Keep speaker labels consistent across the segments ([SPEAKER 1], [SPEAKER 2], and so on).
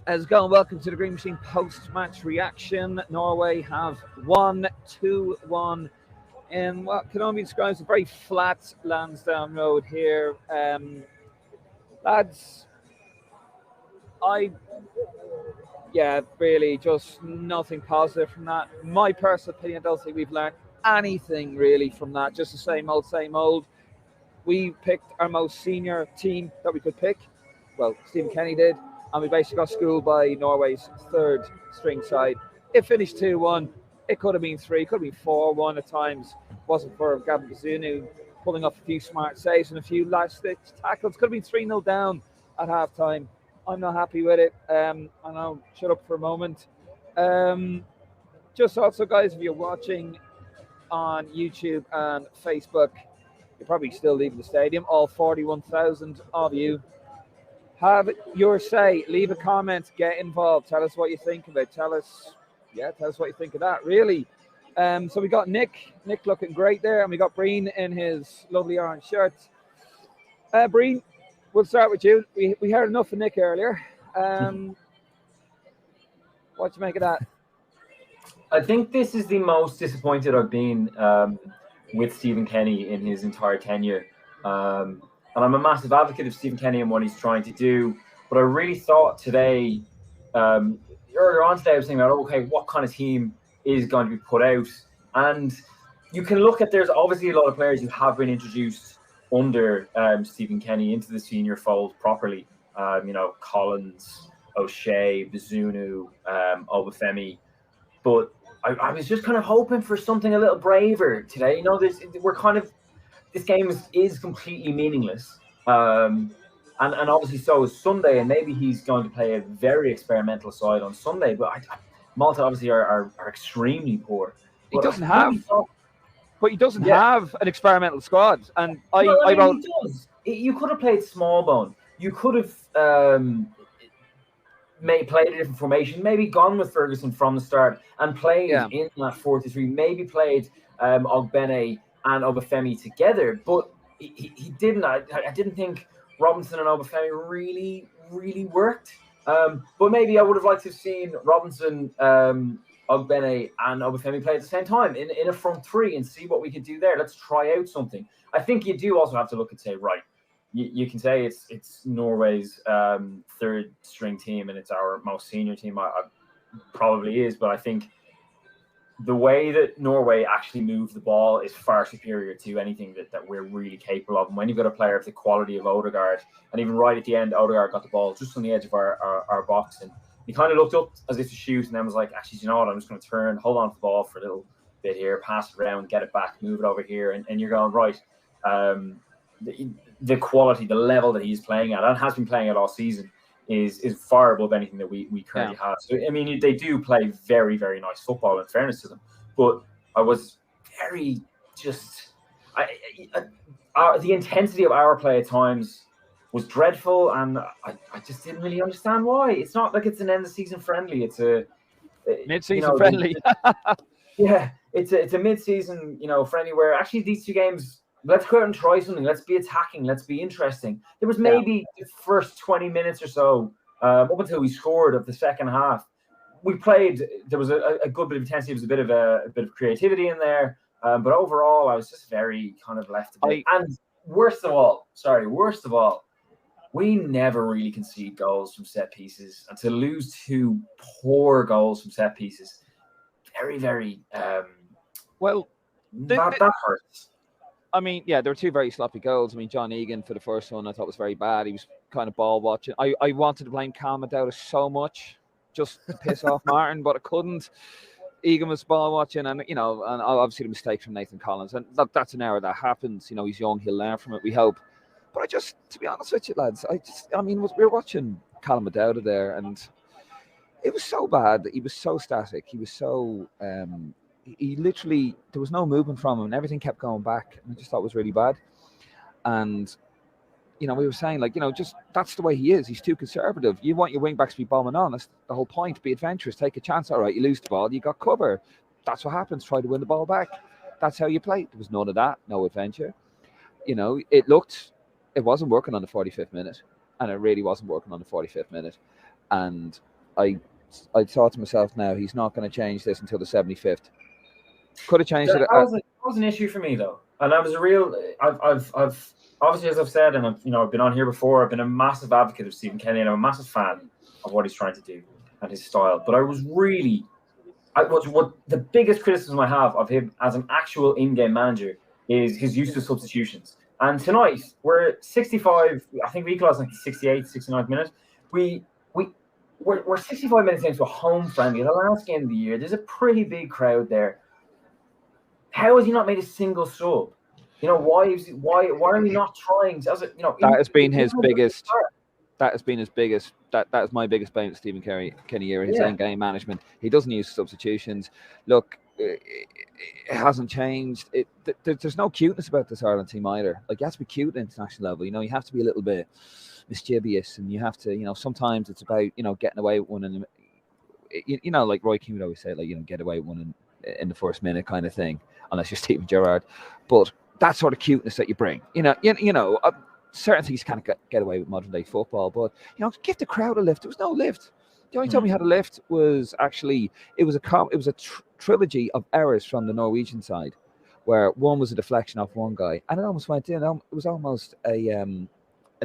[SPEAKER 1] How's it going? Welcome to the Green Machine post-match reaction. Norway have won 2-1 in what can only be described as a very flat Lansdowne road here. Lads, really just nothing positive from that. My personal opinion, I don't think we've learned anything really from that. Just the same old, same old. We picked our most senior team that we could pick. Well, Stephen Kenny did. And we basically got schooled by Norway's third string side. It finished 2-1. It could have been 3, could have been 4-1 at times. Wasn't for Gavin Bazunu pulling off a few smart saves and a few last-ditch tackles. Could have been 3-0 down at half-time. I'm not happy with it. And I'll shut up for a moment. Just also, guys, if you're watching on YouTube and Facebook, you're probably still leaving the stadium. All 41,000 of you. Have your say. Leave a comment. Get involved. Tell us what you think of it. Tell us what you think of that. Really. So we got Nick looking great there, and we got Brían in his lovely orange shirt. Brían, we'll start with you. We heard enough of Nick earlier. What do you make of that?
[SPEAKER 2] I think this is the most disappointed I've been with Stephen Kenny in his entire tenure. And I'm a massive advocate of Stephen Kenny and what he's trying to do. But I really thought today, earlier on today, I was thinking about, okay, what kind of team is going to be put out? And you can look at, there's obviously a lot of players who have been introduced under Stephen Kenny into the senior fold properly. Collins, O'Shea, Bazunu, Obafemi. But I was just kind of hoping for something a little braver today. This game is completely meaningless. And obviously so is Sunday, and maybe he's going to play a very experimental side on Sunday. But Malta obviously are extremely poor.
[SPEAKER 1] He doesn't have an experimental squad. And
[SPEAKER 2] he does. You could have played small bone. You could have played a different formation, maybe gone with Ferguson from the start and played in that 4-3, maybe played Ogbene and Obafemi together, but he didn't. I didn't think Robinson and Obafemi really worked. But maybe I would have liked to have seen Robinson, Ogbene and Obafemi play at the same time in a front three and see what we could do there. Let's try out something. I think you do also have to look and say, right, you can say it's Norway's third string team and it's our most senior team. I probably is, but I think the way that Norway actually move the ball is far superior to anything that we're really capable of. And when you've got a player of the quality of Odegaard, and even right at the end, Odegaard got the ball just on the edge of our box, and he kind of looked up as if to shoot, and then was like, actually, you know what, I'm just going to turn, hold on to the ball for a little bit here, pass it around, get it back, move it over here, and you're going, right, the quality, the level that he's playing at, and has been playing at all season, is far above anything that we currently have. So, I mean, they do play very, very nice football, in fairness to them. But I was very the intensity of our play at times was dreadful, and I just didn't really understand why. It's not like it's an end of season friendly. It's a
[SPEAKER 1] mid-season friendly.
[SPEAKER 2] It's a mid-season, friendly where actually these two games, let's go out and try something. Let's be attacking. Let's be interesting. There was maybe the first 20 minutes or so, up until we scored of the second half, we played. There was a good bit of intensity. There was a bit of creativity in there. But overall, I was just very kind of left a bit. And worst of all, we never really concede goals from set pieces. And to lose 2 poor goals from set pieces, very, very that hurts.
[SPEAKER 1] I mean, there were 2 very sloppy goals. I mean, John Egan for the first one I thought was very bad. He was kind of ball watching. I wanted to blame Calmadouta so much just to piss off Martin, but I couldn't. Egan was ball watching, and obviously the mistake from Nathan Collins, and that's an error that happens. He's young, he'll learn from it, we hope. But to be honest with you, lads, we were watching Calmadouta there, and it was so bad that he was so static. He was so he literally, there was no movement from him, and everything kept going back, and I just thought it was really bad. And we were saying, just that's the way he is. He's too conservative. You want your wing backs to be bombing on. That's the whole point. Be adventurous. Take a chance. All right, you lose the ball. You got cover. That's what happens. Try to win the ball back. That's how you play. There was none of that. No adventure. It wasn't working on the 45th minute. And it really wasn't working on the 45th minute. And I thought to myself, now he's not going to change this until the 75th. Could have changed it.
[SPEAKER 2] That was an issue for me though, and that was a real. I've obviously, as I've said, and I've been on here before. I've been a massive advocate of Stephen Kenny, and I'm a massive fan of what he's trying to do and his style. But I was really, what the biggest criticism I have of him as an actual in-game manager is his use of substitutions. And tonight we're 65. I think we equalized like the 68th, 69th minute. We're 65 minutes into a home friendly, the last game of the year. There's a pretty big crowd there. How has he not made a single sub? Why are we not trying? That
[SPEAKER 1] has been his biggest. That has been his biggest. That is my biggest blame to Stephen Kenny here. His own game management. He doesn't use substitutions. Look, it hasn't changed. There's no cuteness about this Ireland team either. Like, you have to be cute at international level. You have to be a little bit mischievous, and you have to. Sometimes it's about getting away with one, and like Roy Keane would always say, like, get away with one in the first minute kind of thing, unless you're Steven Gerrard. But that sort of cuteness that you bring, certain things can't get away with modern day football. But give the crowd a lift. There was no lift. The only time we had a lift was actually it was a trilogy of errors from the Norwegian side, where one was a deflection off one guy, and it almost went in. It was almost an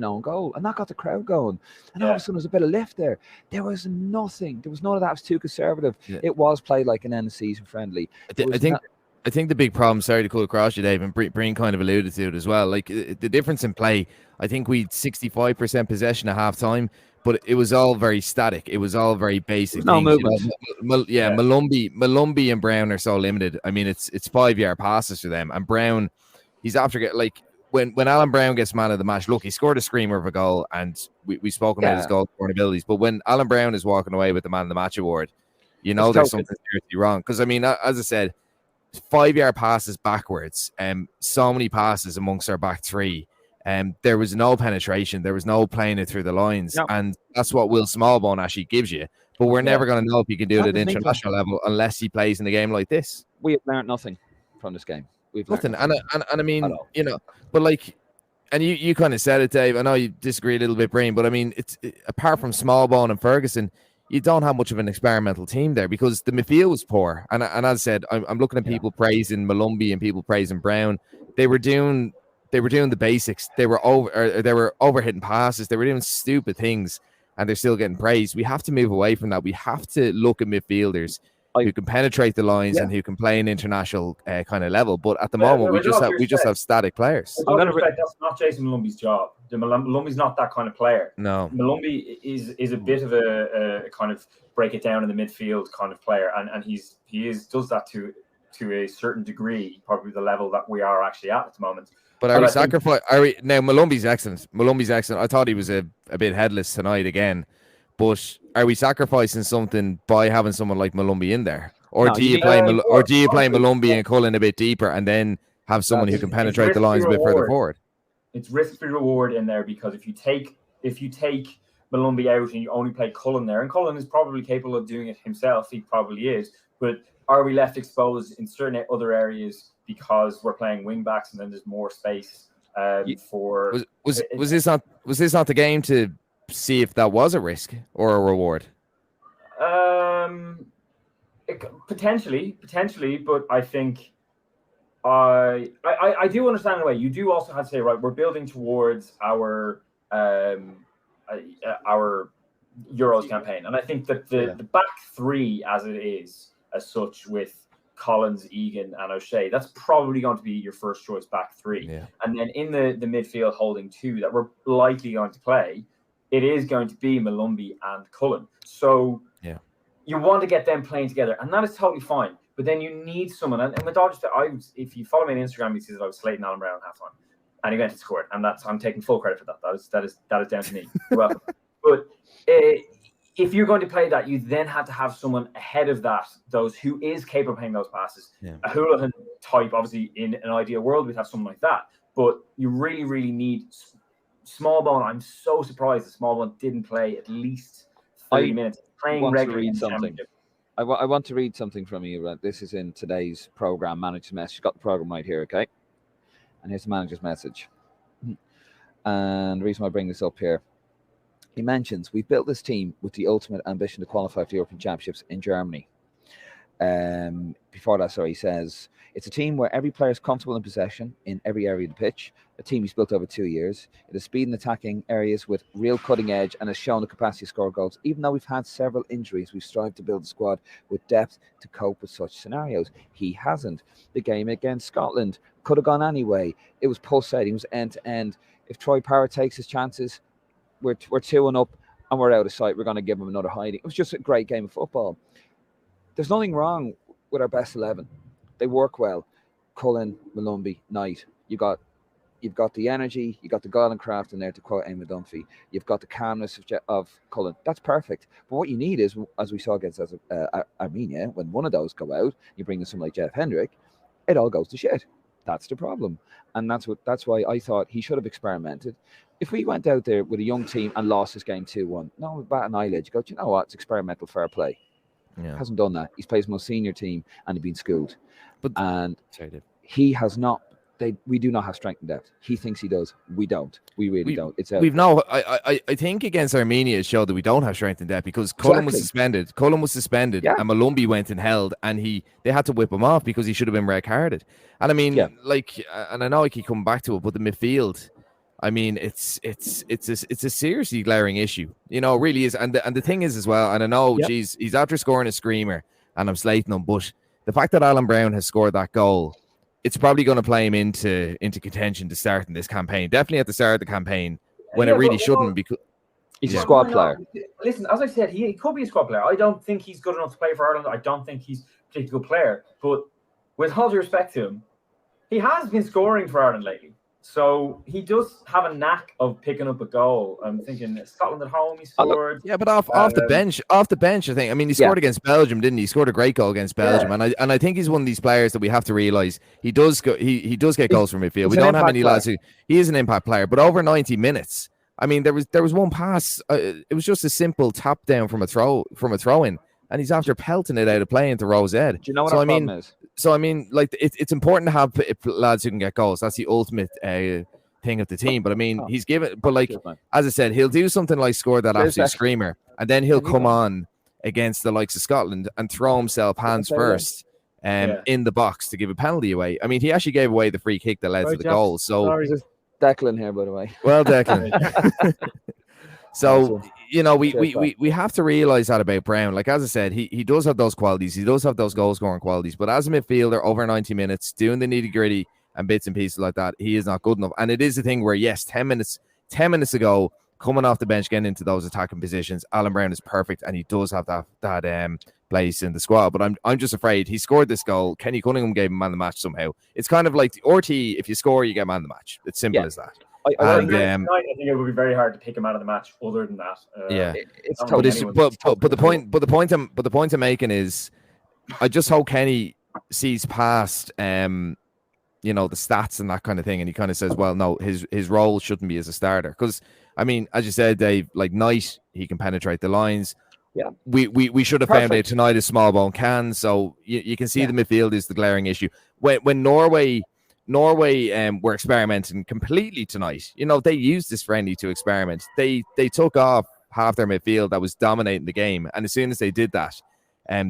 [SPEAKER 1] own goal, and that got the crowd going. And all of a sudden, there was a bit of lift there. There was nothing. There was none of that. It was too conservative. Yeah. It was played like an end of season friendly.
[SPEAKER 3] I think the big problem, sorry to cut across you, Dave, and Brían kind of alluded to it as well. Like, the difference in play, I think we had 65% possession at half time, but it was all very static. It was all very basic.
[SPEAKER 1] No movement.
[SPEAKER 3] Malumbi and Brown are so limited. I mean, it's 5-yard passes for them. And Brown, he's after when Alan Brown gets man of the match, look, he scored a screamer of a goal, and we spoke about his goal scoring abilities. But when Alan Brown is walking away with the man of the match award, there's something seriously wrong. Because, I mean, as I said, 5-yard passes backwards, so many passes amongst our back three. There was no penetration. There was no playing it through the lines. No. And that's what Will Smallbone actually gives you. But we're never going to know if he can do it at international level unless he plays in a game like this.
[SPEAKER 1] We have learned nothing from this game. We've
[SPEAKER 3] nothing. And I mean, but like, and you kind of said it, Dave. I know you disagree a little bit, Brían, but I mean, apart from Smallbone and Ferguson, you don't have much of an experimental team there because the midfield was poor. And as I said, I'm looking at people praising Malumbi and people praising Brown. They were doing the basics. They were overhitting passes. They were doing stupid things, and they're still getting praised. We have to move away from that. We have to look at midfielders who can penetrate the lines and who can play an international kind of level. But at the moment, we just have static players.
[SPEAKER 2] That's not Jason Malumbi's job. Malumbi's not that kind of player.
[SPEAKER 3] No,
[SPEAKER 2] Malumbi is a bit of a kind of break it down in the midfield kind of player, and he does that to a certain degree, probably the level that we are actually at the moment.
[SPEAKER 3] But now Malumbi's excellent. I thought he was a bit headless tonight again. But are we sacrificing something by having someone like Malumbi in there, or do you play Malumbi and Cullen a bit deeper, and then have someone who can penetrate the lines a bit further forward?
[SPEAKER 2] It's risk-free reward in there because if you take Malumbi out and you only play Cullen there, and Cullen is probably capable of doing it himself, he probably is. But are we left exposed in certain other areas because we're playing wing backs and then there's more space for?
[SPEAKER 3] Was this not the game to see if that was a risk or a reward?
[SPEAKER 2] Potentially, but I think I do understand in a way. You do also have to say, right, we're building towards our Euros campaign, and I think that the back three as it is as such with Collins, Egan, and O'Shea, that's probably going to be your first choice back three.
[SPEAKER 3] Yeah.
[SPEAKER 2] And then in the midfield holding two that we're likely going to play, it is going to be Malumbi and Cullen. So you want to get them playing together, and that is totally fine. But then you need someone. And my daughter, if you follow me on Instagram, you see that I was slating Alan Brown halftime, and he went to score it, and I'm taking full credit for that. That is down to me. You're welcome. But if you're going to play that, you then have to have someone ahead of that, those who is capable of playing those passes.
[SPEAKER 3] Yeah.
[SPEAKER 2] A Houlihan type, obviously, in an ideal world, we'd have someone like that. But you really, really need Smallbone. I'm so surprised that Smallbone didn't play at least 30 minutes. Playing regularly in something.
[SPEAKER 1] I want to read something from you. This is in today's program, manager's message. Got the program right here, okay? And here's the manager's message. And the reason why I bring this up here, He mentions, we've built this team with the ultimate ambition to qualify for the European Championships in Germany. Before that, sorry, he says, it's a team where every player is comfortable in possession in every area of the pitch. A team he's built over 2 years. It has speed in attacking areas with real cutting edge and has shown the capacity to score goals. Even though we've had several injuries, we've strived to build a squad with depth to cope with such scenarios. He hasn't. The game against Scotland could have gone anyway. It was pulsating. It was end to end. If Troy Power takes his chances, we're 2-1 up and we're out of sight. We're going to give him another hiding. It was just a great game of football. There's nothing wrong with our best 11. They work well. Cullen, Malumbi, Knight. You've got the energy. You got the God and craft in there, to quote Eamon Dunphy. You've got the calmness of Cullen. That's perfect. But what you need is, as we saw against Armenia, when one of those go out, you bring in someone like Jeff Hendrick, it all goes to shit. That's the problem. And that's why I thought he should have experimented. If we went out there with a young team and lost this game 2-1, no bat an eyelid. You go, you know what? It's experimental fair play.
[SPEAKER 3] Yeah.
[SPEAKER 1] Hasn't done that. He's played his most senior team and he's been schooled. He has not. We do not have strength and depth. He thinks he does. We don't. We really don't. It's out.
[SPEAKER 3] I think against Armenia it showed that we don't have strength and depth because Cullen was suspended.
[SPEAKER 1] Yeah.
[SPEAKER 3] And Malumbi went and held, and they had to whip him off because he should have been red carded. And I mean, and I know I keep coming back to it, but the midfield, I mean, it's a seriously glaring issue. You know, it really is. And the thing is as well, and I know, geez, he's after scoring a screamer, and I'm slating him, but the fact that Alan Brown has scored that goal, it's probably going to play him into contention to start in this campaign. Definitely at the start of the campaign, when it really shouldn't. Because
[SPEAKER 1] he's a squad player.
[SPEAKER 2] Listen, as I said, he could be a squad player. I don't think he's good enough to play for Ireland. I don't think he's a particularly good player. But with all due respect to him, he has been scoring for Ireland lately. So he does have a knack of picking up a goal. I'm thinking Scotland at home, he scored.
[SPEAKER 3] Yeah, but off the bench, I think. I mean, he scored against Belgium, didn't he? He scored a great goal against Belgium, and I think he's one of these players that we have to realise he does get goals from midfield. We don't have many lads who he is an impact player, but over 90 minutes, I mean, there was one pass. It was just a simple tap down from a throw in, and he's after pelting it out of play into Rose Ed. Do
[SPEAKER 1] you know what our problem is?
[SPEAKER 3] So I mean, like it's important to have lads who can get goals. That's the ultimate thing of the team. But I mean, he's given. But like as I said, he'll do something like score that absolute screamer, and then he'll come on against the likes of Scotland and throw himself hands first, in the box to give a penalty away. I mean, he actually gave away the free kick that led to the goal. So
[SPEAKER 1] Declan here, by the way.
[SPEAKER 3] Well, Declan. So, you know, we have to realize that about Brown. Like, as I said, he does have those qualities. He does have those goal scoring qualities. But as a midfielder, over 90 minutes, doing the nitty gritty and bits and pieces like that, he is not good enough. And it is a thing where, yes, 10 minutes ago, coming off the bench, getting into those attacking positions, Alan Brown is perfect, and he does have that place in the squad. But I'm just afraid he scored this goal. Kenny Cunningham gave him man of the match somehow. It's kind of like the RT, if you score, you get man of the match. It's simple as that.
[SPEAKER 2] I think it would be very hard to pick him out of the match. Other than that,
[SPEAKER 3] but the point I'm making is, I just hope Kenny sees past, you know, the stats and that kind of thing, and he kind of says, well, no, his role shouldn't be as a starter, because I mean, as you said, Dave, like Knight, he can penetrate the lines.
[SPEAKER 1] Yeah,
[SPEAKER 3] we should have found out tonight as small bone can. So you can see the midfield is the glaring issue. When Norway were experimenting completely tonight. You know, they used this friendly to experiment. They took off half their midfield that was dominating the game, and as soon as they did that,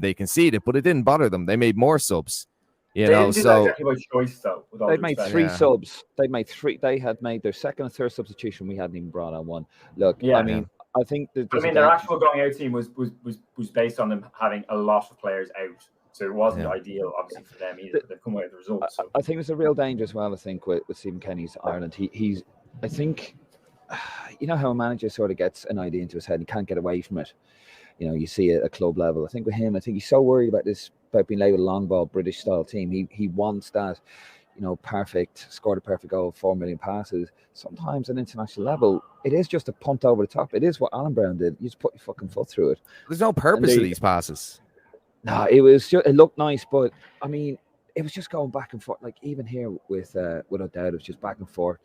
[SPEAKER 3] they conceded, but it didn't bother them. They made more subs. You know, so
[SPEAKER 2] exactly by choice, though.
[SPEAKER 1] They made three subs. They made three. They had made their second and third substitution. We hadn't even brought on one. Look, I mean, I think
[SPEAKER 2] their actual going out team was based on them having a lot of players out. So it wasn't ideal, obviously, for them either. They've come out with the results. So.
[SPEAKER 1] I think there's a real danger as well, I think, with Stephen Kenny's Ireland. I think, you know how a manager sort of gets an idea into his head and can't get away from it. You know, you see it at club level. I think with him, he's so worried about being labelled a long ball British style team. He wants that, you know, scored a perfect goal, 4 million passes. Sometimes at international level, it is just a punt over the top. It is what Alan Brown did. You just put your fucking foot through it.
[SPEAKER 3] There's no purpose to these passes.
[SPEAKER 1] No, it looked nice, but I mean, it was just going back and forth. Like even here with without doubt, it was just back and forth.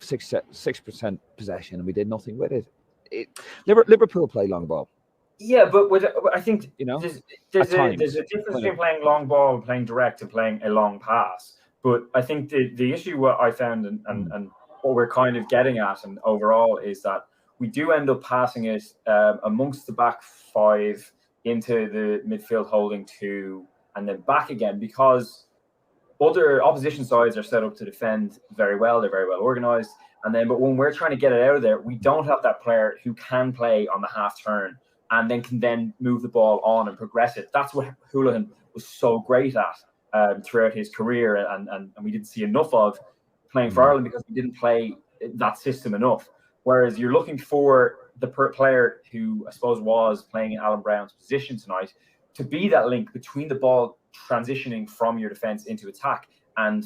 [SPEAKER 1] 6% possession, and we did nothing with it. Liverpool play long ball.
[SPEAKER 2] Yeah, but I think
[SPEAKER 1] you know,
[SPEAKER 2] there's a difference between playing long ball and playing direct and playing a long pass. But I think the issue what I found and what we're kind of getting at and overall is that we do end up passing it amongst the back five into the midfield holding two and then back again, because other opposition sides are set up to defend very well. They're very well organized. But when we're trying to get it out of there, we don't have that player who can play on the half turn and then can then move the ball on and progress it. That's what Houlihan was so great at throughout his career, and we didn't see enough of playing for Ireland because we didn't play that system enough. Whereas you're looking for the player who I suppose was playing in Alan Brown's position tonight to be that link between the ball transitioning from your defense into attack. And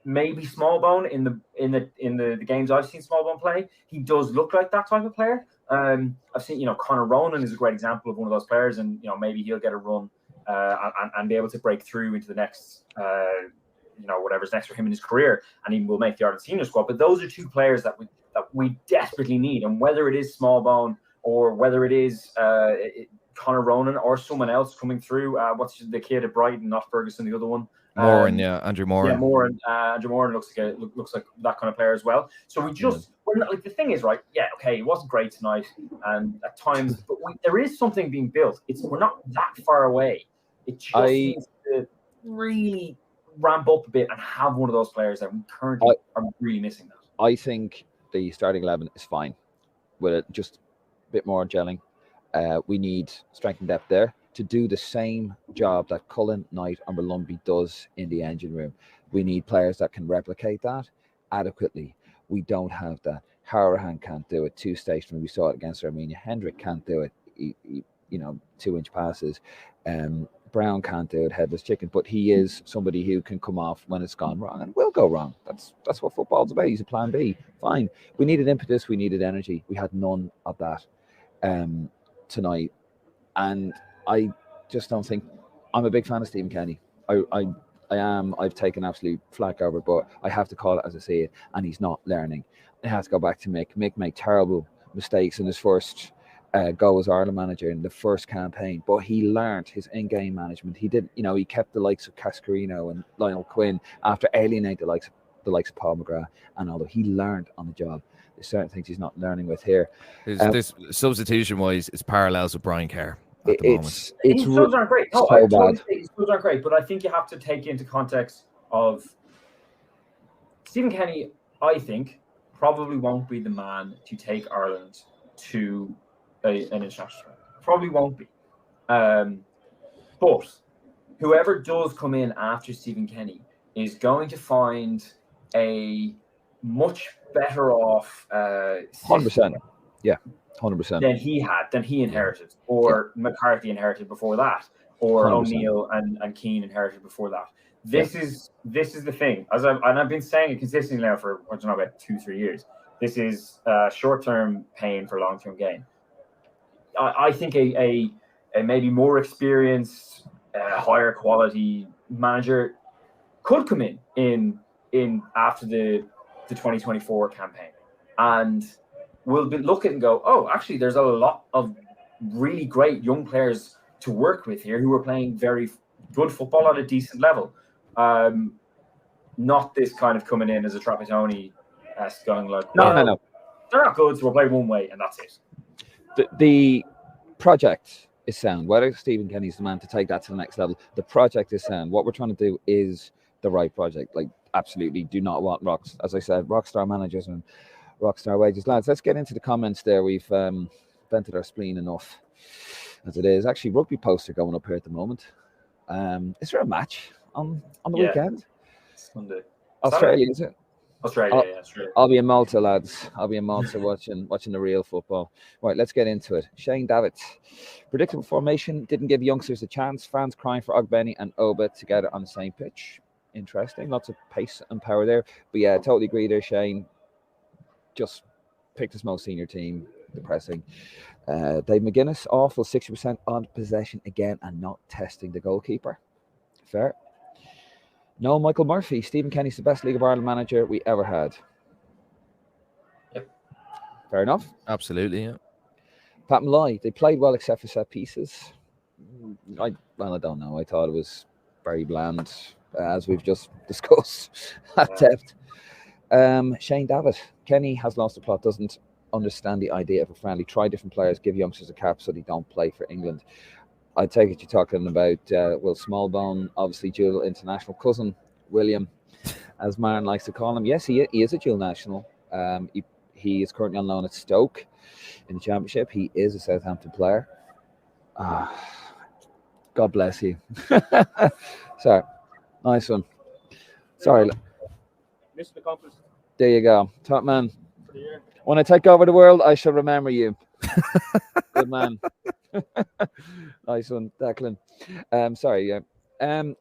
[SPEAKER 2] maybe Smallbone in the games I've seen Smallbone play, he does look like that type of player. I've seen, Conor Ronan is a great example of one of those players, and maybe he'll get a run and be able to break through into the next whatever's next for him in his career, and he will make the Ireland senior squad. But those are two players that we desperately need, and whether it is Smallbone or whether it is Conor Ronan or someone else coming through, what's the kid at Brighton, not Ferguson, the other one.
[SPEAKER 3] Moran, Andrew Moran.
[SPEAKER 2] Yeah, Moran. Andrew Moran looks like that kind of player as well. So we're not, like, the thing is, right? Yeah, okay, it wasn't great tonight, and at times, but there is something being built. We're not that far away. It just needs to really ramp up a bit and have one of those players that we currently are really missing. That
[SPEAKER 1] I think the starting 11 is fine with it, just a bit more gelling. We need strength and depth there to do the same job that Cullen, Knight and Malumbi does in the engine room. We need players that can replicate that adequately. We don't have that. Harahan can't do it. 2-stage when we saw it against Armenia. Hendrick can't do it. 2-inch passes. Brown can't do it, headless chicken, but he is somebody who can come off when it's gone wrong, and will go wrong. That's what football's about. He's a plan B. Fine. We needed impetus. We needed energy. We had none of that tonight, and I just don't think. I'm a big fan of Stephen Kenny. I am. I've taken absolute flack over it, but I have to call it as I see it, and he's not learning. He has to go back to make terrible mistakes in his first go as Ireland manager in the first campaign, but he learned his in-game management. He did, he kept the likes of Cascarino and Lionel Quinn after alienating the likes of Paul McGrath, and although he learned on the job, there's certain things he's not learning with here.
[SPEAKER 3] This substitution-wise, it's parallels with Brian Kerr at the moment.
[SPEAKER 2] His subs aren't great. No,
[SPEAKER 1] so
[SPEAKER 2] I totally
[SPEAKER 1] bad.
[SPEAKER 2] think his subs aren't great, but I think you have to take into context of Stephen Kenny. I think probably won't be the man to take Ireland to an international tournament. Probably won't be. But whoever does come in after Stephen Kenny is going to find a much better off
[SPEAKER 1] 100%. Yeah, 100%.
[SPEAKER 2] Than he inherited, or McCarthy inherited before that, or
[SPEAKER 1] 100%.
[SPEAKER 2] O'Neill and Keane inherited before that. This is the thing. I've been saying it consistently now for about 2-3 years. This is short-term pain for long-term gain. I think a maybe more experienced, higher quality manager could come in after the 2024 campaign, and we'll be looking and go, oh, actually, there's a lot of really great young players to work with here who are playing very good football at a decent level. Not this kind of coming in as a Trapattoni going like,
[SPEAKER 1] no,
[SPEAKER 2] they're not good, so we'll play one way and that's it.
[SPEAKER 1] The project is sound. Whether Stephen Kenny's the man to take that to the next level, the project is sound. What we're trying to do is the right project. Like, absolutely do not want rocks. As I said, rockstar managers and rockstar wages. Lads, let's get into the comments there. We've vented our spleen enough as it is. Actually, rugby posts are going up here at the moment. Is there a match on the weekend?
[SPEAKER 2] Sunday.
[SPEAKER 1] Australia, is it?
[SPEAKER 2] Australia.
[SPEAKER 1] I'll be in Malta, lads. I'll be in Malta watching the real football. Right, let's get into it. Shane Davitt. Predictable formation didn't give youngsters a chance. Fans crying for Ogbeni and Oba together on the same pitch. Interesting. Lots of pace and power there. But yeah, totally agree there, Shane. Just picked his most senior team. Depressing. Dave McGuinness, awful 60% on possession again and not testing the goalkeeper. Fair. No, Michael Murphy. Stephen Kenny's the best League of Ireland manager we ever had.
[SPEAKER 2] Yep.
[SPEAKER 1] Fair enough.
[SPEAKER 3] Absolutely, yeah.
[SPEAKER 1] Pat Malloy, they played well except for set pieces. I don't know. I thought it was very bland, as we've just discussed at depth. Shane Davitt, Kenny has lost the plot, doesn't understand the idea of a friendly. Try different players, give youngsters a cap so they don't play for England. I take it you're talking about Will Smallbone, obviously dual international cousin, William, as Martin likes to call him. Yes, he is a dual national. He is currently on loan at Stoke in the Championship. He is a Southampton player. God bless you. Sorry. Nice one. Sorry.
[SPEAKER 4] Mr. Accomplice.
[SPEAKER 1] There you go. Top man. When I take over the world, I shall remember you. Good man. Nice one, Declan. Sorry,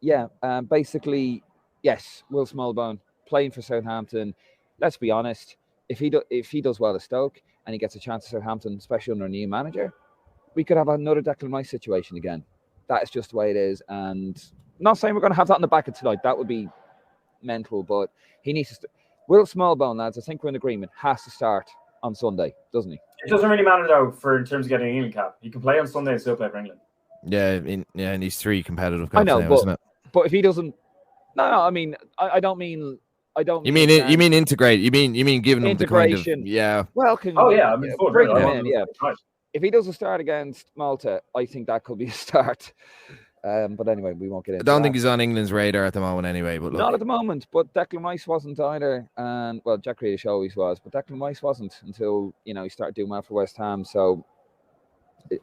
[SPEAKER 1] yeah. Basically, yes, Will Smallbone playing for Southampton. Let's be honest. If he does well at Stoke and he gets a chance at Southampton, especially under a new manager, we could have another Declan Rice situation again. That is just the way it is. And I'm not saying we're going to have that in the back of tonight. That would be mental, but he needs to. Will Smallbone, lads, I think we're in agreement, has to start on Sunday, doesn't he?
[SPEAKER 4] It doesn't really matter, though, in terms of getting an England cap. He can play on Sunday and still play for England.
[SPEAKER 3] Yeah, and he's 3 competitive caps.
[SPEAKER 1] I know,
[SPEAKER 3] now, isn't it?
[SPEAKER 1] But if he doesn't... No, I mean, I don't mean...
[SPEAKER 3] You mean integrate? You mean giving them the kind of... Yeah.
[SPEAKER 1] Well,
[SPEAKER 4] I mean,
[SPEAKER 1] bring him in, yeah. If he doesn't start against Malta, I think that could be a start. But anyway, we won't get into that.
[SPEAKER 3] I don't think he's on England's radar at the moment anyway. But
[SPEAKER 1] not at the moment. But Declan Rice wasn't either. And, well, Jack Grealish always was. But Declan Rice wasn't until, he started doing well for West Ham. So,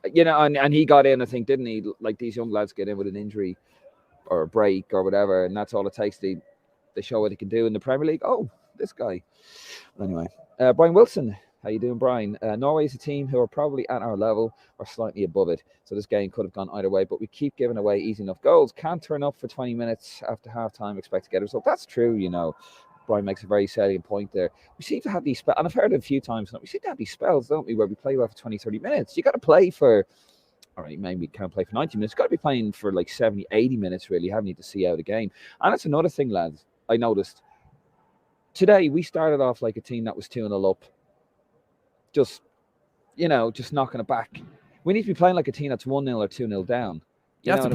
[SPEAKER 1] and he got in, I think, didn't he? Like these young lads get in with an injury or a break or whatever. And that's all it takes. They show what they can do in the Premier League. Oh, this guy. Anyway, Brian Wilson. How you doing, Brian? Norway is a team who are probably at our level or slightly above it. So this game could have gone either way, but we keep giving away easy enough goals. Can't turn up for 20 minutes after half-time, expect to get a result. That's true, Brian makes a very salient point there. We seem to have these spells, and I've heard it a few times now, we seem to have these spells, don't we, where we play well for 20, 30 minutes. You got to play for, all right, maybe you can't play for 90 minutes. You've got to be playing for like 70, 80 minutes, really, haven't you, to see out a game. And that's another thing, lads, I noticed. Today, we started off like a team that was 2-0 up. Just knocking it back. We need to be playing like a team that's 1-0 or 2-0 down.
[SPEAKER 3] You have to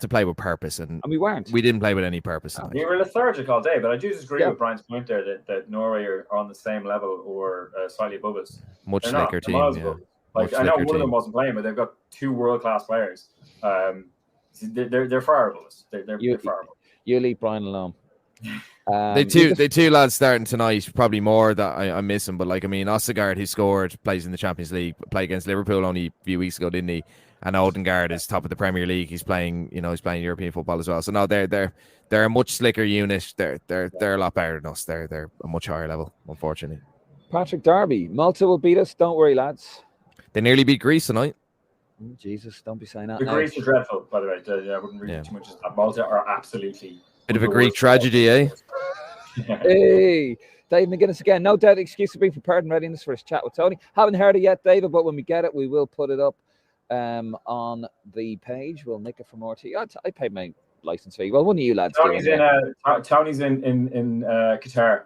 [SPEAKER 3] play with purpose, and
[SPEAKER 1] we weren't.
[SPEAKER 3] We didn't play with any purpose.
[SPEAKER 4] We were lethargic all day, but I do disagree with Brian's point there that Norway are on the same level or slightly above us.
[SPEAKER 3] Much slicker team.
[SPEAKER 4] Yeah. Like I know one of them wasn't playing, but they've got 2 world-class players. They're far above us. They're far above us.
[SPEAKER 1] You leave Brian alone.
[SPEAKER 3] They two lads starting tonight, probably more that I'm missing, but Ostergaard, who scored, plays in the Champions League, played against Liverpool only a few weeks ago, didn't he? And Odegaard is top of the Premier League. He's playing, he's playing European football as well. So no, they're a much slicker unit. They're a lot better than us. They're a much higher level, unfortunately.
[SPEAKER 1] Patrick Darby, Malta will beat us. Don't worry, lads.
[SPEAKER 3] They nearly beat Greece tonight.
[SPEAKER 1] Oh, Jesus, don't be saying that.
[SPEAKER 4] The Greece are dreadful, by the way. I wouldn't read too much of that. Malta are absolutely.
[SPEAKER 3] Bit of a Greek tragedy, eh?
[SPEAKER 1] Hey, Dave McGuinness again. No doubt excuse to be prepared and readiness for his chat with Tony. Haven't heard it yet, David, but when we get it, we will put it up on the page. We'll nick it from RT. I paid my license fee. Well, one of you lads.
[SPEAKER 4] Tony's in Qatar.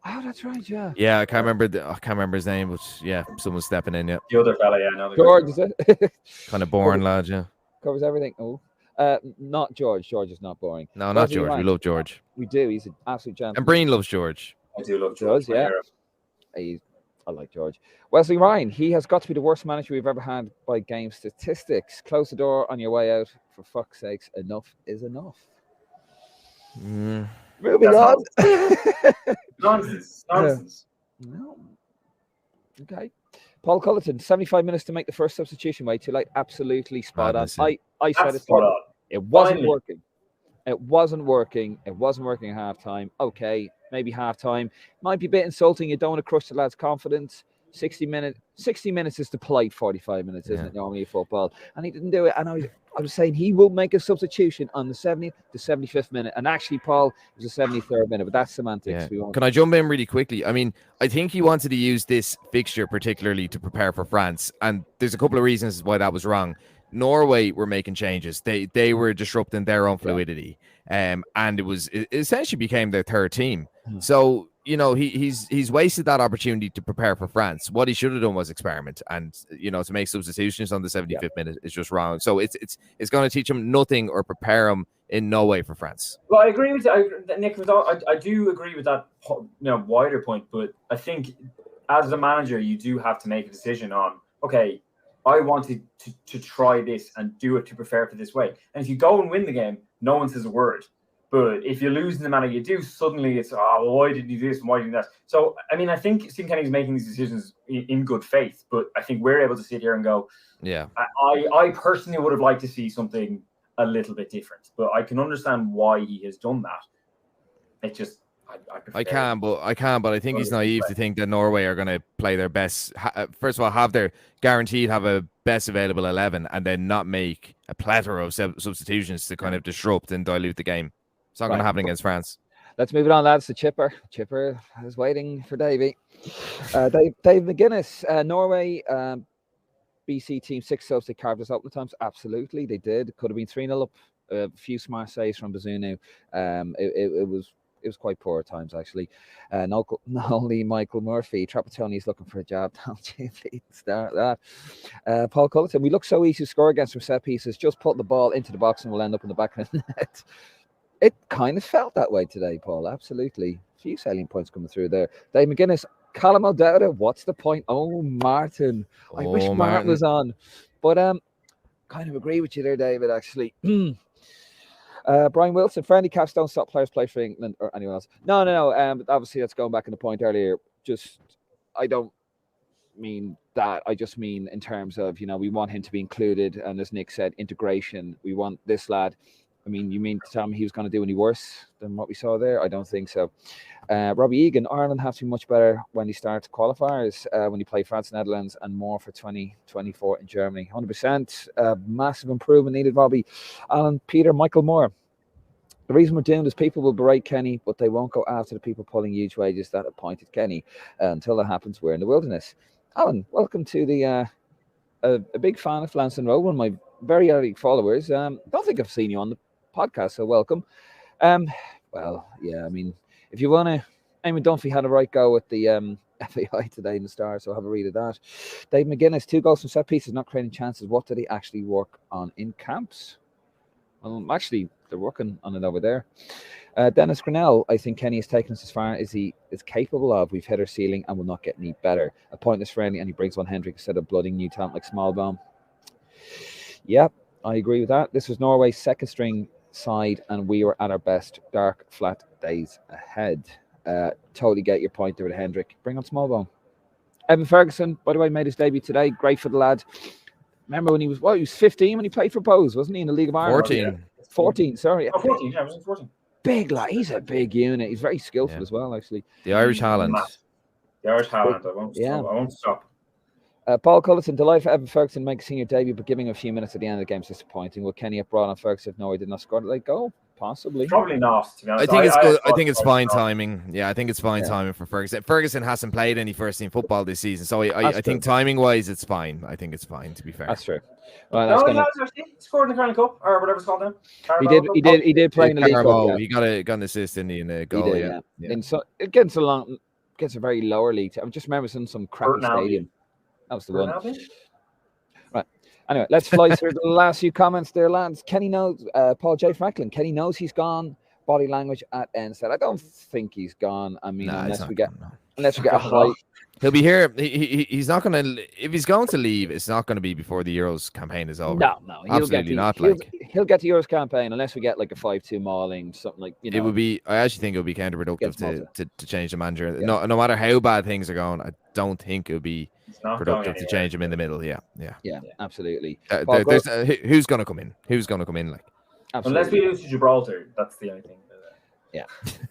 [SPEAKER 1] Oh, that's right. Yeah.
[SPEAKER 3] Yeah, I can't remember his name, but yeah, someone's stepping in. Yeah.
[SPEAKER 4] The other fella, yeah. No,
[SPEAKER 1] George, is it?
[SPEAKER 3] Kind of boring, lad. Yeah.
[SPEAKER 1] Covers everything. Oh. Not George. George is not boring.
[SPEAKER 3] No, not George. We love George.
[SPEAKER 1] We do. He's an absolute gentleman.
[SPEAKER 3] And Brían loves George.
[SPEAKER 4] I do love George.
[SPEAKER 1] Yeah. I like George. Wesley Ryan. He has got to be the worst manager we've ever had by game statistics. Close the door on your way out. For fuck's sakes, enough is enough. Moving on.
[SPEAKER 4] Nonsense.
[SPEAKER 1] No. Okay. Paul Cullerton, 75 minutes to make the first substitution. Way too late. Absolutely spot on. I said it.
[SPEAKER 4] Spot on.
[SPEAKER 1] It wasn't working. It wasn't working. It wasn't working at halftime. Okay, maybe halftime might be a bit insulting. You don't want to crush the lad's confidence. 60 minutes is to play 45 minutes, isn't it? Normally football, and he didn't do it. And I was saying he will make a substitution on the 70th to 75th minute, and actually, Paul, it was the 73rd minute. But that's semantics.
[SPEAKER 3] Yeah. Can I jump in really quickly? I mean, I think he wanted to use this fixture particularly to prepare for France, and there's a couple of reasons why that was wrong. Norway were making changes. They were disrupting their own fluidity, and it essentially became their third team. So he's wasted that opportunity to prepare for France. What he should have done was experiment, and to make substitutions on the 75th minute is just wrong. So it's going to teach him nothing or prepare him in no way for France.
[SPEAKER 4] Well, I agree with Nick. I do agree with that wider point, but I think as a manager, you do have to make a decision on, okay, I wanted to try this and do it to prepare for this way. And if you go and win the game, no one says a word. But if you lose in the manner you do, suddenly it's, well, why did you do this and why did you do that? So, I mean, I think Stephen Kenny's making these decisions in good faith, but I think we're able to sit here and go,
[SPEAKER 3] yeah.
[SPEAKER 4] I personally would have liked to see something a little bit different, but I can understand why he has done that. It just, I
[SPEAKER 3] can, but I think he's naive to think that Norway are going to play their best. First of all, have a best available 11, and then not make a plethora of substitutions to kind of disrupt and dilute the game. It's not going to happen against France.
[SPEAKER 1] Let's move it on, lads. The Chipper is waiting for Davey. Dave McGuinness, Norway, BC team 6 subs. They carved us up at times. Absolutely, they did. Could have been 3-0 up. A few smart saves from Bazunu. It was quite poor at times, actually. Not only Michael Murphy, Trapattoni's looking for a job. Don't you start that? Paul Culleton, we look so easy to score against from set pieces. Just put the ball into the box and we'll end up in the back of the net. It kind of felt that way today, Paul. Absolutely. A few salient points coming through there. Dave McGuinness, Callum O'Dowda, what's the point? Oh, Martin. I wish Martin was on. But kind of agree with you there, David, actually. Brian Wilson, friendly caps don't stop players play for England or anyone else. No. Obviously, that's going back on the point earlier. I don't mean that. I just mean in terms of, we want him to be included. And as Nick said, integration. We want this lad. I mean, you mean to tell me he was going to do any worse than what we saw there? I don't think so. Robbie Egan, Ireland have to be much better when he starts qualifiers, when he play France, Netherlands, and more for 2024 in Germany. 100%. Massive improvement needed, Robbie. Alan, Peter, Michael Moore. The reason we're doing this, people will berate Kenny, but they won't go after the people pulling huge wages that appointed Kenny. Until that happens, we're in the wilderness. Alan, welcome to the a big fan of Lansdowne Road, one of my very early followers. Don't think I've seen you on the podcast, so welcome. Well, yeah, I mean, if you want to, Eamon Dunphy had a right go with the FAI today in the Star, so have a read of that. Dave McGuinness, 2 goals from set pieces, not creating chances. What did he actually work on in camps? Actually, they're working on it over there. Dennis Grinnell, I think Kenny has taken us as far as he is capable of. We've hit our ceiling and will not get any better. A pointless friendly, and he brings on Hendrick instead of blooding new talent like Smallbone. Yep, I agree with that. This was Norway's second string side, and we were at our best. Dark, flat days ahead. Totally get your point there with Hendrick. Bring on Smallbone. Evan Ferguson, by the way, made his debut today. Great for the lad. Remember when he was 15 when he played for Bose, wasn't he, in the League of Ireland?
[SPEAKER 3] 14,
[SPEAKER 1] sorry.
[SPEAKER 4] 14, yeah, I was 14.
[SPEAKER 1] Big lad. He's a big unit. He's very skillful as well, actually.
[SPEAKER 3] The Irish Haaland.
[SPEAKER 4] The Irish Haaland. I won't stop.
[SPEAKER 1] Paul Culleton, delighted for Evan Ferguson to make a senior debut, but giving him a few minutes at the end of the game is disappointing. Will Kenny have brought on Ferguson if Norway did not score the late goal? Possibly.
[SPEAKER 4] Probably not, to be honest.
[SPEAKER 3] I think it's good. I think it's fine timing. Yeah, I think it's fine timing for Ferguson. Ferguson hasn't played any first team football this season, so I think timing wise it's fine. I think it's fine, to be fair.
[SPEAKER 1] That's true.
[SPEAKER 4] Well, he scored in the Crown Cup or whatever it's called now.
[SPEAKER 1] He did play in the League Cup.
[SPEAKER 3] He got an assist in the goal. Yeah.
[SPEAKER 1] And so it gets a very lower league. I just remember seeing some crappy stadium. That was the one. Right. Anyway, let's fly through the last few comments there, lads. Kenny knows, Paul J. Franklin. Kenny knows he's gone. Body language at Ensted. I don't think he's gone. I mean, unless we get a high.
[SPEAKER 3] He'll be here. He's not going to. If he's going to leave, it's not going to be before the Euros campaign is over.
[SPEAKER 1] No,
[SPEAKER 3] absolutely not.
[SPEAKER 1] He'll get the Euros campaign unless we get like a 5-2 mauling, something like.
[SPEAKER 3] It would be. I actually think it would be counterproductive to change the manager. Yeah. No matter how bad things are going, I don't think it would be productive to change him in the middle. Yeah,
[SPEAKER 1] absolutely.
[SPEAKER 3] Who's going to come in? Who's going to come in? Like,
[SPEAKER 4] absolutely. Unless we lose to Gibraltar, that's the only thing.
[SPEAKER 1] Yeah.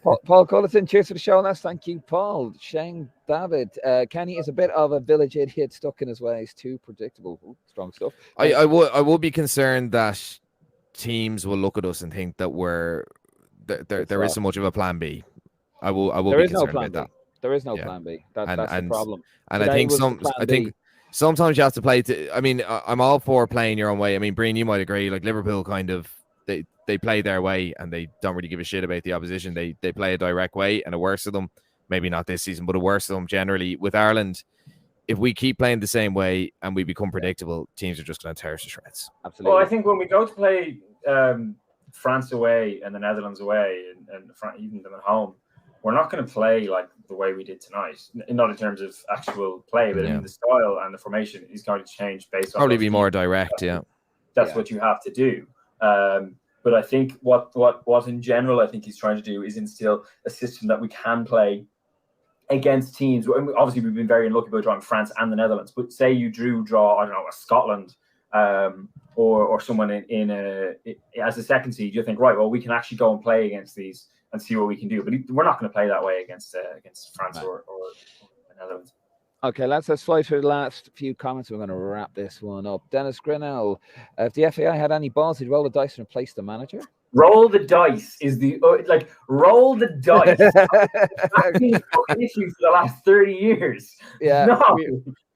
[SPEAKER 1] Paul Culleton, cheers for the show, lads. Thank you, Paul. Shane David. Kenny is a bit of a village idiot, stuck in his ways, too predictable. Ooh, strong stuff.
[SPEAKER 3] I will be concerned that teams will look at us and think that there isn't much of a plan B. I will be concerned about that.
[SPEAKER 1] There is no plan B. That's the problem.
[SPEAKER 3] And I think sometimes you have to play I mean, I'm all for playing your own way. I mean, Brían, you might agree, like Liverpool kind of they play their way and they don't really give a shit about the opposition. They play a direct way and it works for them. Maybe not this season, but it works for them generally. With Ireland, if we keep playing the same way and we become predictable, teams are just going to tear us to shreds.
[SPEAKER 1] Absolutely.
[SPEAKER 4] Well, I think when we go to play France away and the Netherlands away and even them at home, we're not going to play like the way we did tonight. Not in terms of actual play, but I mean the style and the formation is going to change based on.
[SPEAKER 3] Probably be more direct.
[SPEAKER 4] That's what you have to do. But I think what in general I think he's trying to do is instill a system that we can play against teams. Obviously, we've been very unlucky about drawing France and the Netherlands. But say you draw I don't know, a Scotland or someone in as a second seed, you think, right, well, we can actually go and play against these and see what we can do. But we're not going to play that way against France or the Netherlands.
[SPEAKER 1] Okay, let's fly through the last few comments. We're going to wrap this one up. Dennis Grinnell, if the FAI had any balls, he'd roll the dice and replace the manager.
[SPEAKER 4] Roll the dice is the roll the dice. That's been a fucking issue for the last 30 years.
[SPEAKER 1] Yeah,
[SPEAKER 4] no.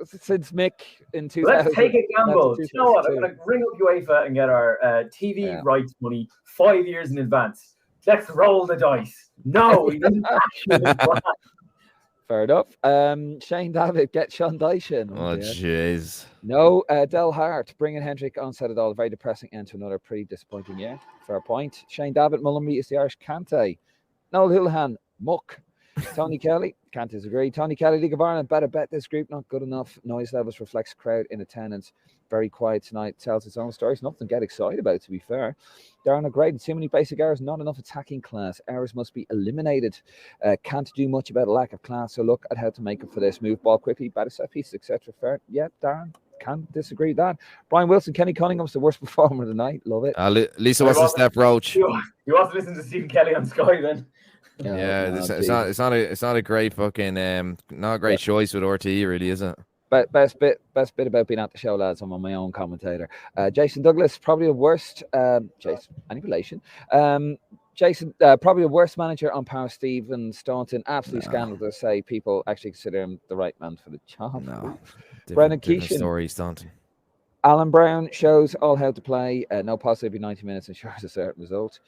[SPEAKER 1] Since Mick in 2000.
[SPEAKER 4] Let's take a gamble. You know what? I'm going to ring up UEFA and get our TV rights money 5 years in advance. Let's roll the dice. No, he didn't actually plan.
[SPEAKER 1] Fair enough. Shane David, get Sean Dyson.
[SPEAKER 3] Oh, jeez.
[SPEAKER 1] No, Del Hart, bringing Hendrick on said it all. Very depressing end to another pretty disappointing year. Fair point. Shane David, Mulumby is the Irish Kante. Noel Houlihan, muck. Tony Kelly, can't disagree. Tony Kelly, League of Ireland, better bet this group, not good enough. Noise levels reflects crowd in attendance. Very quiet tonight, tells its own stories. Nothing to get excited about, to be fair. Darren O'Grady, too many basic errors, not enough attacking class. Errors must be eliminated. Can't do much about a lack of class, so look at how to make up for this. Move ball quickly, better set pieces, etc. Fair. Yeah, Darren, can't disagree with that. Brian Wilson, Kenny Cunningham's the worst performer of the night. Love it.
[SPEAKER 3] Lisa wants to step Roach.
[SPEAKER 4] You want to listen to Stephen Kelly on Sky then?
[SPEAKER 3] It's not a great fucking not a great choice with RT, really, is it?
[SPEAKER 1] But best bit about being at the show, lads. I'm on my own commentator. Jason Douglas, probably the worst. Jason, any relation? Jason, probably the worst manager on par. Stephen Staunton, absolute scandal to say people actually consider him the right man for the job.
[SPEAKER 3] No,
[SPEAKER 1] Brennan Keeshan,
[SPEAKER 3] story, Staunton.
[SPEAKER 1] Alan Brown shows all how to play. No positive 90 minutes ensures a certain result.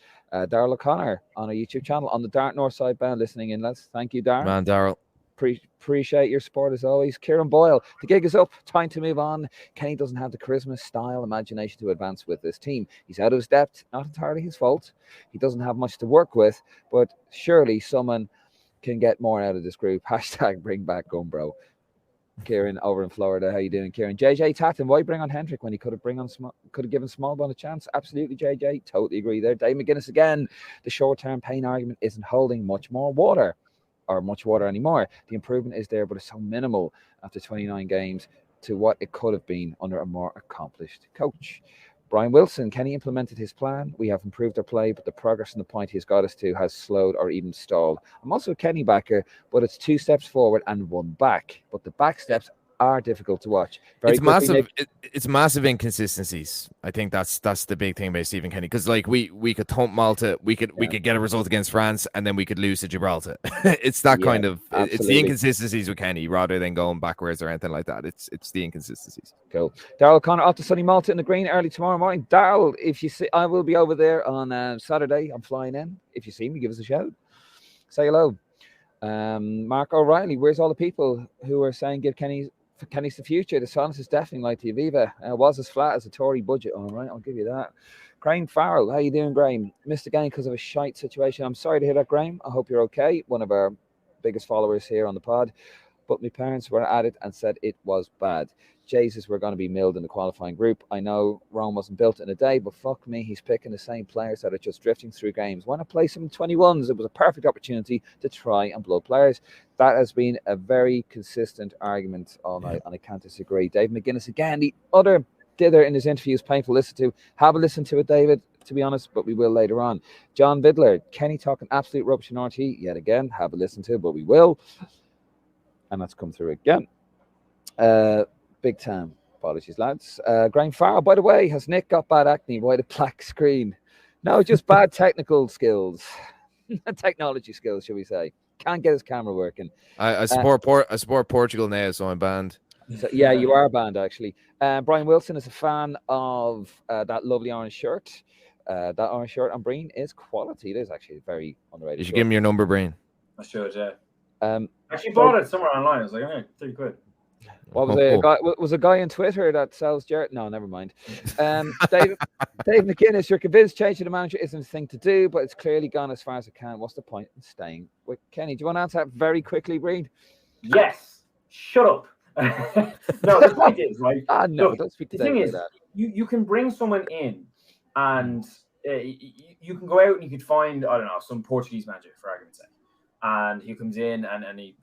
[SPEAKER 1] Darrell O'Connor on our YouTube channel on the Dart North side bound listening in. Let's thank you, Darren.
[SPEAKER 3] Man, Darrell.
[SPEAKER 1] Appreciate your support as always. Kieran Boyle, the gig is up. Time to move on. Kenny doesn't have the charisma, style, imagination to advance with this team. He's out of his depth. Not entirely his fault. He doesn't have much to work with, but surely someone can get more out of this group. Hashtag bring back Gumbro. Kieran over in Florida, how you doing, Kieran? JJ Tatton, why bring on Hendrick when he could have given Smallbone a chance? Absolutely, JJ, totally agree there. Dave McGuinness again. The short-term pain argument isn't holding much water anymore. The improvement is there, but it's so minimal after 29 games to what it could have been under a more accomplished coach. Brian Wilson, Kenny implemented his plan. We have improved our play, but the progress and the point he has got us to has slowed or even stalled. I'm also a Kenny backer, but it's 2 steps forward and 1 back. But the back steps are difficult to watch.
[SPEAKER 3] It's massive. It's massive inconsistencies. I think that's the big thing about Stephen Kenny, because like we could thump Malta, we could get a result against France, and then we could lose to Gibraltar. It's that kind of absolutely. It's the inconsistencies with Kenny rather than going backwards or anything like that. It's the inconsistencies.
[SPEAKER 1] Cool. Darrell O'Connor off to sunny Malta in the green early tomorrow morning. Darrell, if you see, I will be over there on Saturday. I'm flying in. If you see me, give us a shout. Say hello. Mark O'Reilly, where's all the people who are saying give Kenny's the future? The silence is deafening like the Aviva. Was as flat as a Tory budget. All right, I'll give you that. Graham Farrell, how you doing, Graham? Missed the game because of a shite situation. I'm sorry to hear that, Graham. I hope you're okay. One of our biggest followers here on the pod. But my parents were at it and said it was bad. Jesus, we're going to be milled in the qualifying group. I know Rome wasn't built in a day, but fuck me, he's picking the same players that are just drifting through games. Why not play some 21s? It was a perfect opportunity to try and blow players. That has been a very consistent argument all night, and I can't disagree. Dave McGuinness, again, the other dither in his interview is painful to listen to. Have a listen to it, David, to be honest, but we will later on. John Vidler, Kenny talking absolute rubbish in RT, yet again, have a listen to it, but we will. And that's come through again. Big time. Apologies, lads. Graham Farrell, by the way, has Nick got bad acne? Why the black screen? No, just bad technical skills. Technology skills, should we say. Can't get his camera working.
[SPEAKER 3] I support Portugal now, so I'm banned.
[SPEAKER 1] So, yeah, you are banned, actually. Brian Wilson is a fan of that lovely orange shirt. That orange shirt on Brían is quality. It is actually very underrated.
[SPEAKER 3] You should give him your number, Brían.
[SPEAKER 4] I should, yeah. Actually bought it somewhere online. I was like, hey, 30 quid.
[SPEAKER 1] What was a guy? Was a guy on Twitter that sells Jared? No, never mind. Dave McGuinness, you're convinced changing the manager isn't a thing to do, but it's clearly gone as far as it can. What's the point in staying with Kenny? Do you want to answer that very quickly, Brían?
[SPEAKER 2] Yes. Shut up. No, the point is, right?
[SPEAKER 1] No,
[SPEAKER 2] look,
[SPEAKER 1] don't speak to
[SPEAKER 2] the thing is, that. You can bring someone in, and you can go out and you could find, I don't know, some Portuguese manager, for argument's sake, and he comes in and he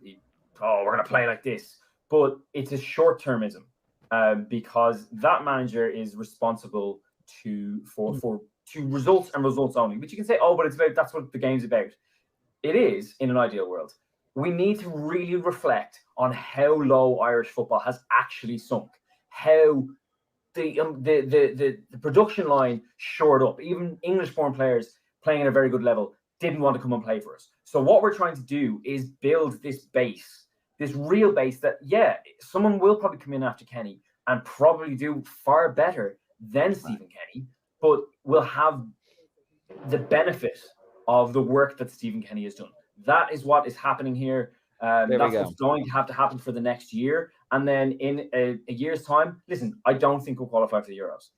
[SPEAKER 2] we're gonna play like this. But it's a short-termism because that manager is responsible for results and results only. But you can say, but it's about, that's what the game's about. It is in an ideal world. We need to really reflect on how low Irish football has actually sunk. How the production line shored up. Even English-born players playing at a very good level didn't want to come and play for us. So what we're trying to do is build this base. This real base that, someone will probably come in after Kenny and probably do far better than Stephen Kenny, but will have the benefit of the work that Stephen Kenny has done. That is what is happening here. That's what's going to have to happen for the next year. And then in a year's time, listen, I don't think we'll qualify for the Euros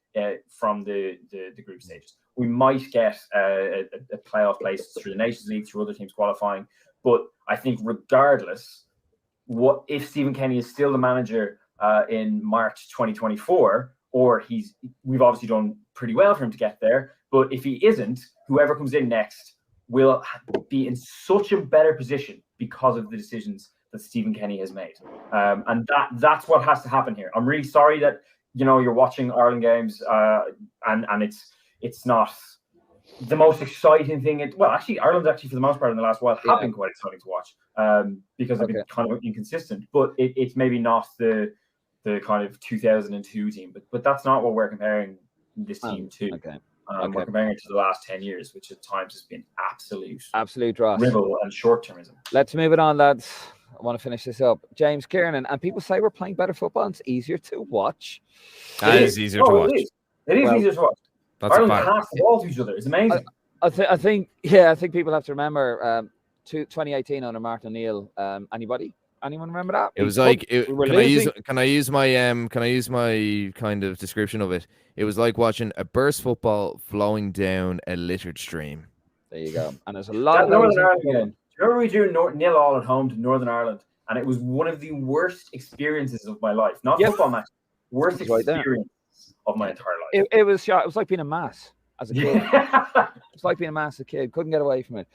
[SPEAKER 2] from the group stages. We might get a playoff place through the Nations League, through other teams qualifying. But I think regardless, what if Stephen Kenny is still the manager in March 2024, or we've obviously done pretty well for him to get there, but if he isn't, whoever comes in next will be in such a better position because of the decisions that Stephen Kenny has made. And that's what has to happen here. I'm really sorry that you're watching Ireland games and it's not the most exciting thing. Actually, Ireland for the most part in the last while have been quite exciting to watch because they've been kind of inconsistent. But it's maybe not the kind of 2002 team. But that's not what we're comparing this team to. We're comparing it to the last 10 years, which at times has been absolute dross, dribble and short-termism.
[SPEAKER 1] Let's move it on, lads. I want to finish this up. James Kieran, and people say we're playing better football and it's easier to watch.
[SPEAKER 3] It is easier to watch.
[SPEAKER 2] It is easier to watch. Ireland pass the ball to each other. It's amazing.
[SPEAKER 1] I think people have to remember 2018 under Martin O'Neill. Anyone remember that?
[SPEAKER 3] It was like can I use my kind of description of it? It was like watching a burst football flowing down a littered stream.
[SPEAKER 1] There you go. And there's a lot of
[SPEAKER 2] Northern Ireland game. Remember we drew 0-0 at home to Northern Ireland, and it was one of the worst experiences of my life. Not football match, worst experience of my entire life.
[SPEAKER 1] It was like being a mass as a kid. It's like being a mass as a kid. Couldn't get away from it.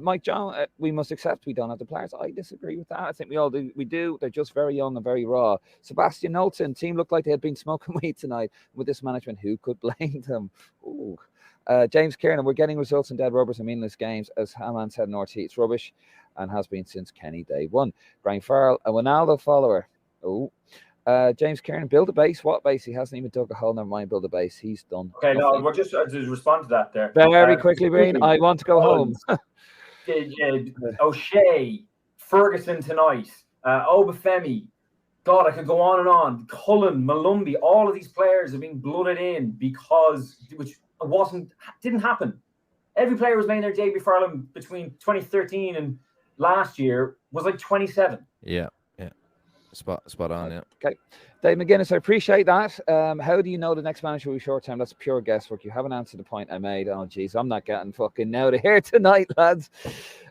[SPEAKER 1] Mike John, we must accept we don't have the players. I disagree with that. I think we all do. We do. They're just very young and very raw. Sebastian Knowlton, team looked like they had been smoking weed tonight with this management. Who could blame them? Ooh. James Kieran, we're getting results in dead rubbers and meaningless games. As Haman said in RT, it's rubbish and has been since Kenny day one. Brian Farrell, a Ronaldo follower. James Kieran, build a base. What base? He hasn't even dug a hole. Never mind, build a base. He's done.
[SPEAKER 2] Okay, no, we'll just respond to that there.
[SPEAKER 1] Very quickly, Brían. I want to go home.
[SPEAKER 2] O'Shea, Ferguson tonight, Obafemi. God, I could go on and on. Cullen, Malumbi, all of these players have been blooded in which didn't happen. Every player was making their debut for Ireland between 2013 and last year was like 27.
[SPEAKER 3] Yeah. Spot on, yeah.
[SPEAKER 1] Okay. Dave McGuinness, I appreciate that. How do you know the next manager will be short term? That's pure guesswork. You haven't answered the point I made. Oh, geez, I'm not getting fucking out of here tonight, lads.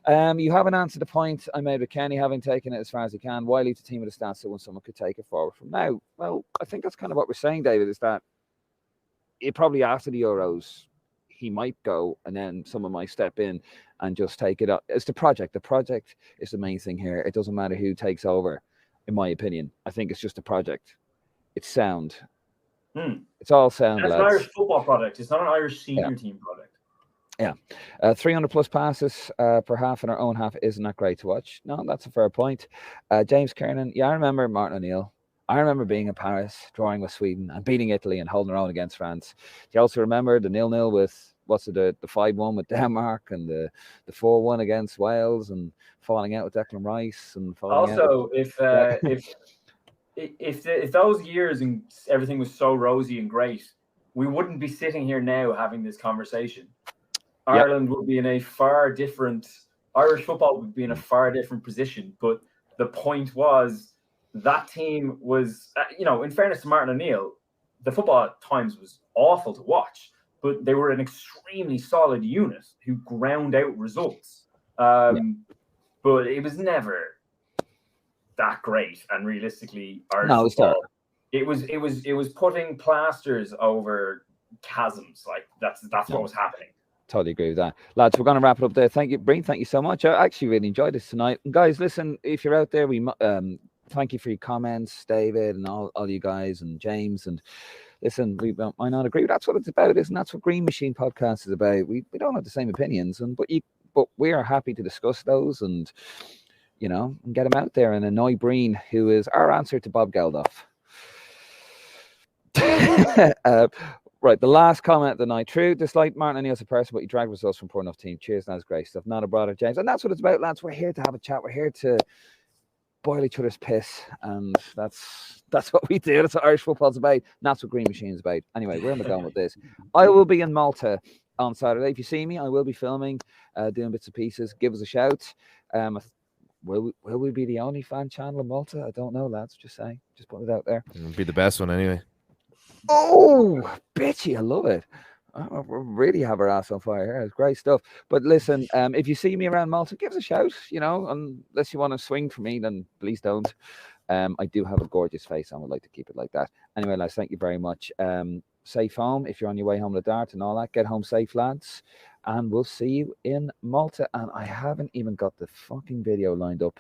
[SPEAKER 1] You haven't answered the point I made with Kenny having taken it as far as he can. Why leave the team with a standstill when someone could take it forward from now? Well, I think that's kind of what we're saying, David, is that probably after the Euros, he might go and then someone might step in and just take it up. It's the project. The project is the main thing here. It doesn't matter who takes over. In my opinion, I think it's just a project. It's sound. It's all sound.
[SPEAKER 2] It's an Irish football product. It's not an Irish senior team product.
[SPEAKER 1] Yeah. 300 plus passes per half in our own half isn't that great to watch. No, that's a fair point. James Kiernan, I remember Martin O'Neill. I remember being in Paris, drawing with Sweden and beating Italy and holding our own against France. Do you also remember the 0-0 with the 5-1 with Denmark and the 4-1 against Wales and falling out with Declan Rice and falling
[SPEAKER 2] also out if those years and everything was so rosy and great, we wouldn't be sitting here now having this conversation. Ireland would be in a far different Irish football would be in a far different position. But the point was
[SPEAKER 4] that team was, in fairness to Martin O'Neill, the football at times was awful to watch, but they were an extremely solid unit who ground out results. But it was never that great. And realistically, Irish football, it was putting plasters over chasms. Like that's what was happening.
[SPEAKER 1] Totally agree with that. Lads, we're going to wrap it up there. Thank you, Brían. Thank you so much. I actually really enjoyed this tonight. And guys, listen, if you're out there, we thank you for your comments, David, and all you guys, and James. And listen, we might not agree, but that's what it's about, isn't it? That's what Green Machine Podcast is about. We don't have the same opinions, but we are happy to discuss those and, and get them out there and annoy Brían, who is our answer to Bob Geldof. Right, the last comment of the night. True, dislike Martin O'Neill's a person, but he dragged results from poor enough team. Cheers, that's great stuff. Not a brother, James. And that's what it's about, lads. We're here to have a chat. We're here to boil each other's piss. And that's what we do. That's what Irish football's about. And that's what Green Machine's about. Anyway, where am I going with this? I will be in Malta on Saturday. If you see me, I will be filming, doing bits and pieces. Give us a shout. Will we be the only fan channel in Malta? I don't know, lads. Just saying. Just put it out there.
[SPEAKER 3] It'll be the best one anyway.
[SPEAKER 1] Oh, bitchy, I love it. We really have our ass on fire here. It's great stuff. But listen, if you see me around Malta, give us a shout, unless you want to swing for me, then please don't. I do have a gorgeous face. I would like to keep it like that. Anyway, lads, thank you very much. Safe home if you're on your way home to Dart and all that. Get home safe, lads. And we'll see you in Malta. And I haven't even got the fucking video lined up.